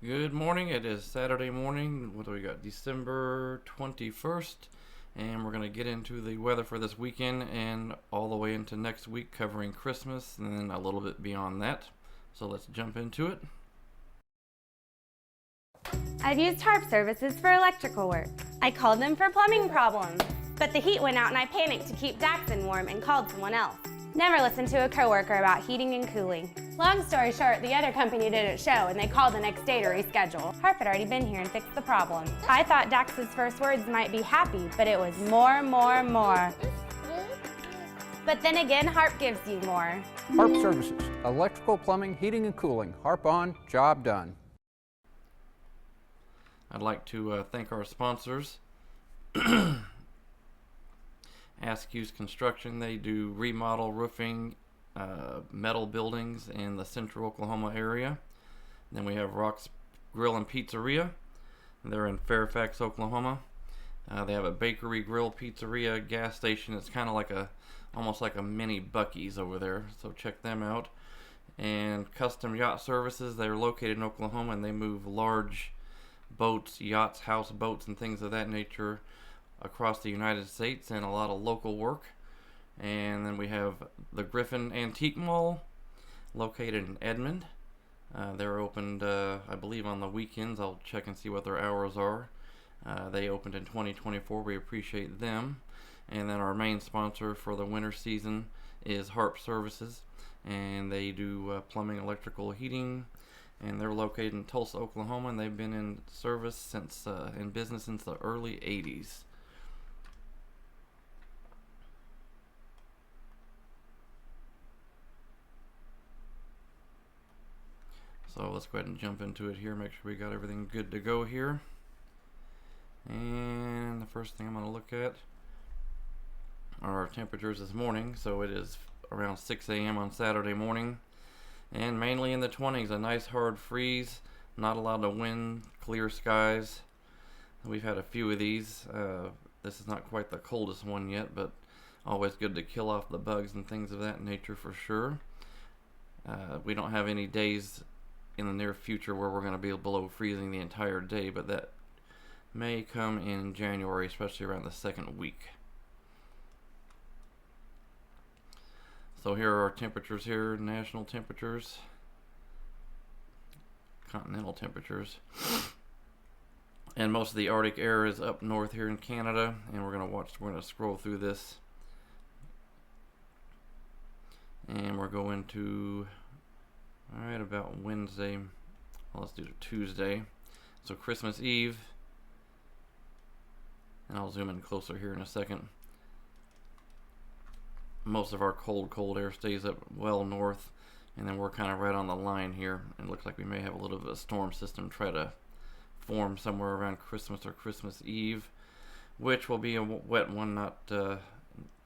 Good morning. It is Saturday morning. What do we got? December 21st. And we're going to get into the weather for this weekend and all the way into next week, covering Christmas and then a little bit beyond that. So let's jump into it. I've used HARP services for electrical work. I called them for plumbing problems, but the heat went out and I panicked to keep Daxon warm and called someone else. Never listened to a coworker about heating and cooling. Long story short, the other company didn't show and they called the next day to reschedule. HARP had already been here and fixed the problem. I thought Dax's first words might be happy, but it was more, more, more. But then again, HARP gives you more. HARP Services, electrical, plumbing, heating, and cooling. HARP on, job done. I'd like to thank our sponsors. Askew's Construction. They do remodel, roofing, metal buildings in the central Oklahoma area. Then we have Rock's Grill and Pizzeria. They're in Fairfax, Oklahoma. They have a bakery, grill, pizzeria, gas station. It's kind of like almost like a mini Buc-ee's over there. So check them out. And Custom Yacht Services. They're located in Oklahoma and they move large boats, yachts, houseboats, and things of that nature across the United States, and a lot of local work. And then we have the Griffin Antique Mall, located in Edmond. They're opened, I believe, on the weekends. I'll check and see what their hours are. They opened in 2024. We appreciate them. And then our main sponsor for the winter season is HARP Services, and they do plumbing, electrical, heating, and they're located in Tulsa, Oklahoma, and they've been in service since in business since the early 80s. So let's go ahead and jump into it here, make sure we got everything good to go here. And the first thing I'm going to look at are our temperatures this morning. So it is around 6 a.m. on Saturday morning, and mainly in the 20s, a nice hard freeze, not a lot of wind, clear skies. We've had a few of these. This is not quite the coldest one yet, but always good to kill off the bugs and things of that nature for sure. We don't have any days in the near future where we're going to be below freezing the entire day, but that may come in January, especially around the second week. So here are our temperatures here, national temperatures, continental temperatures. And most of the Arctic air is up north here in Canada, and we're going to scroll through this. And we're going to, all right, about Wednesday. Well, let's do Tuesday. So Christmas Eve, and I'll zoom in closer here in a second. Most of our cold air stays up well north, and then we're kind of right on the line here. It looks like we may have a little bit of a storm system try to form somewhere around Christmas or Christmas Eve, which will be a wet one. Not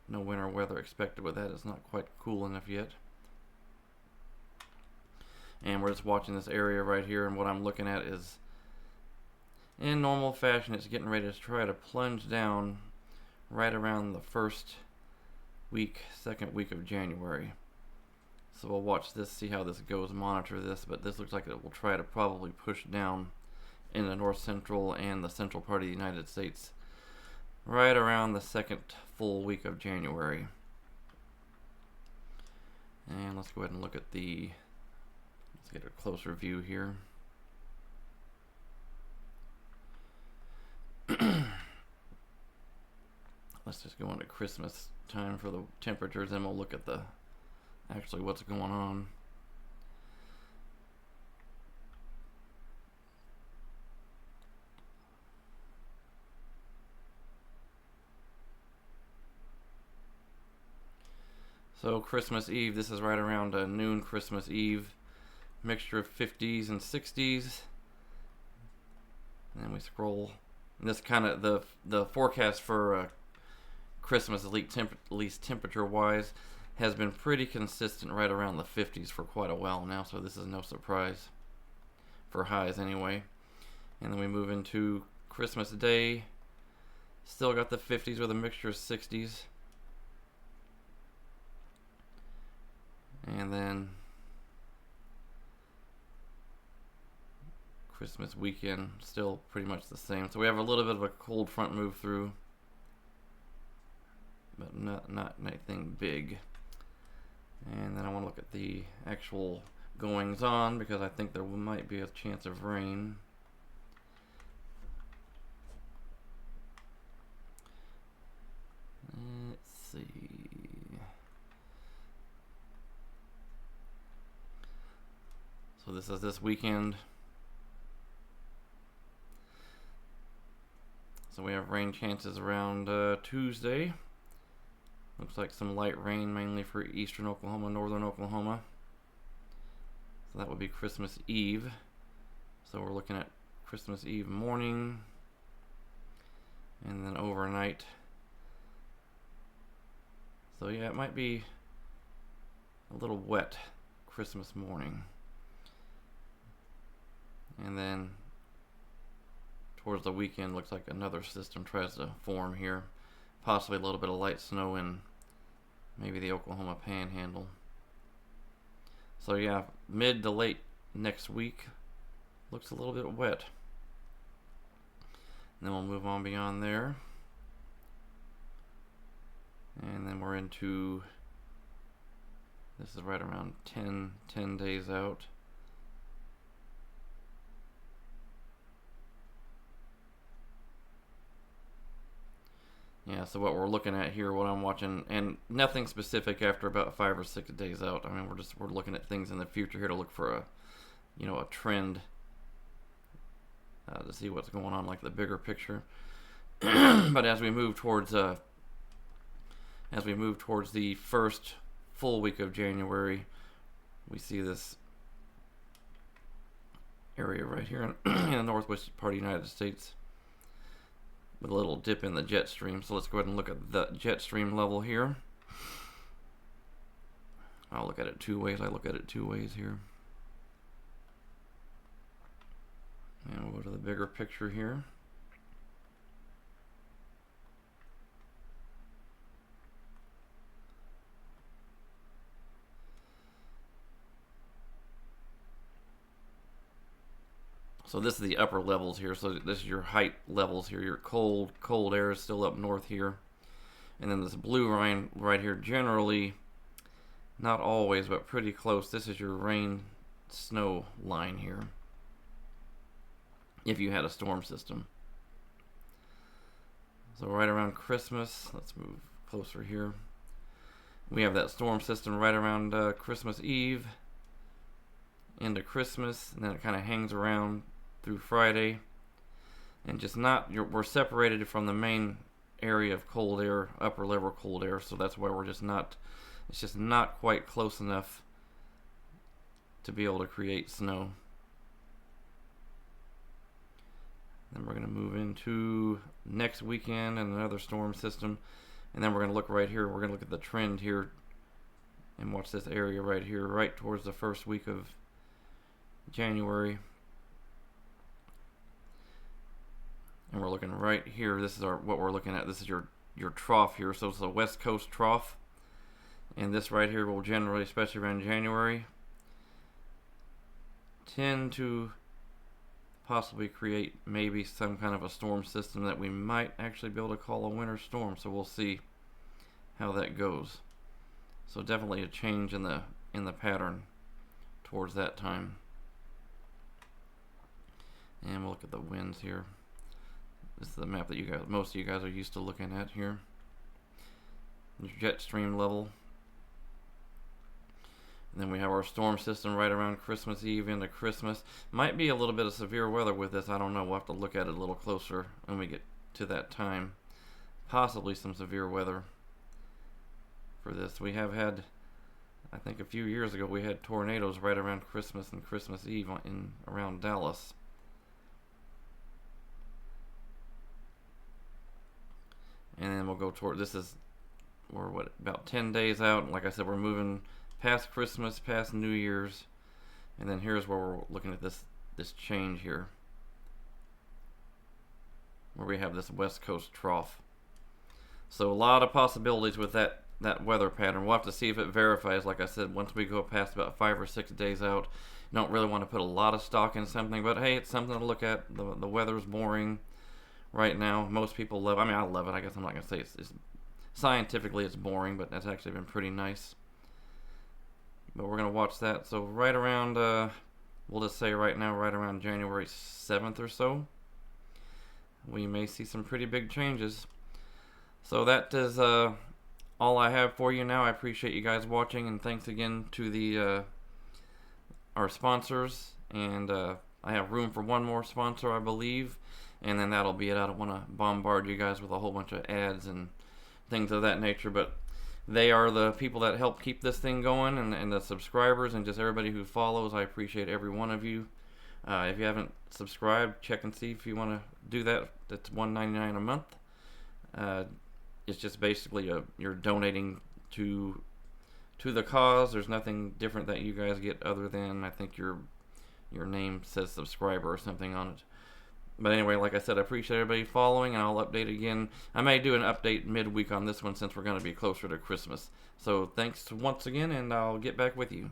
no winter weather expected with that. It's not quite cool enough yet. And we're just watching this area right here, and what I'm looking at is, in normal fashion, it's getting ready to try to plunge down right around the second week of January. So we'll watch this, see how this goes, monitor this, but this looks like it will try to probably push down in the north central and the central part of the United States right around the second full week of January. And let's go ahead and look at let's get a closer view here. Let's just go into Christmas time for the temperatures, and we'll look at actually what's going on. So Christmas Eve, this is right around noon Christmas Eve. Mixture of 50s and 60s. And then we scroll. And this kind of the forecast for Christmas, at least temperature wise, has been pretty consistent right around the 50s for quite a while now, so this is no surprise for highs anyway. And then we move into Christmas Day, still got the 50s with a mixture of 60s. And then Christmas weekend, still pretty much the same. So we have a little bit of a cold front move through, but not anything big. And then I want to look at the actual goings on, because I think there might be a chance of rain. Let's see. So this is this weekend. So we have rain chances around Tuesday. Looks like some light rain, mainly for eastern Oklahoma, northern Oklahoma. So that would be Christmas Eve. So we're looking at Christmas Eve morning, and then overnight. So yeah, it might be a little wet Christmas morning. And then towards the weekend, looks like another system tries to form here. Possibly a little bit of light snow in maybe the Oklahoma Panhandle. So yeah, mid to late next week looks a little bit wet. And then we'll move on beyond there. And then we're into, this is right around 10 days out. Yeah, so what we're looking at here, what I'm watching, and nothing specific after about 5 or 6 days out. I mean, we're looking at things in the future here to look for a trend, to see what's going on, like the bigger picture. But as we move towards the first full week of January, we see this area right here in the northwest part of the United States, with a little dip in the jet stream. So let's go ahead and look at the jet stream level here. I'll look at it two ways. I look at it two ways here. And we'll go to the bigger picture here. So this is the upper levels here. So this is your height levels here. Your cold air is still up north here. And then this blue line right here, generally, not always, but pretty close. This is your rain snow line here, if you had a storm system. So right around Christmas, let's move closer here. We have that storm system right around Christmas Eve into Christmas, and then it kind of hangs around through Friday, and just we're separated from the main area of cold air, upper level cold air, so that's why it's just not quite close enough to be able to create snow. Then we're going to move into next weekend and another storm system, and then we're going to look right here. We're going to look at the trend here and watch this area right here, right towards the first week of January. And we're looking right here. This is what we're looking at. This is your trough here. So it's a west coast trough. And this right here will generally, especially around January, tend to possibly create maybe some kind of a storm system that we might actually be able to call a winter storm. So we'll see how that goes. So definitely a change in the pattern towards that time. And we'll look at the winds here. This is the map that most of you guys are used to looking at here. Your jet stream level. And then we have our storm system right around Christmas Eve into Christmas. Might be a little bit of severe weather with this. I don't know. We'll have to look at it a little closer when we get to that time. Possibly some severe weather for this. We have had, I think a few years ago, we had tornadoes right around Christmas and Christmas Eve around Dallas. And then we'll go toward, we're about 10 days out. Like I said, we're moving past Christmas, past New Year's. And then here's where we're looking at this change here, where we have this west coast trough. So a lot of possibilities with that that weather pattern. We'll have to see if it verifies. Like I said, once we go past about 5 or 6 days out, you don't really want to put a lot of stock in something, but hey, it's something to look at. The weather's boring right now. Most people love. I mean, I love it. I guess I'm not gonna say it's scientifically it's boring, but that's actually been pretty nice. But we're gonna watch that. So right around, we'll just say right now, right around January 7th or so, we may see some pretty big changes. So that is all I have for you now. I appreciate you guys watching, and thanks again to the our sponsors. And I have room for one more sponsor, I believe, and then that'll be it. I don't want to bombard you guys with a whole bunch of ads and things of that nature, but they are the people that help keep this thing going, and the subscribers and just everybody who follows. I appreciate every one of you. If you haven't subscribed, check and see if you want to do that. That's $1.99 a month. It's just basically you're donating to the cause. There's nothing different that you guys get other than, I think, your name says subscriber or something on it. But anyway, like I said, I appreciate everybody following, and I'll update again. I may do an update midweek on this one since we're going to be closer to Christmas. So thanks once again, and I'll get back with you.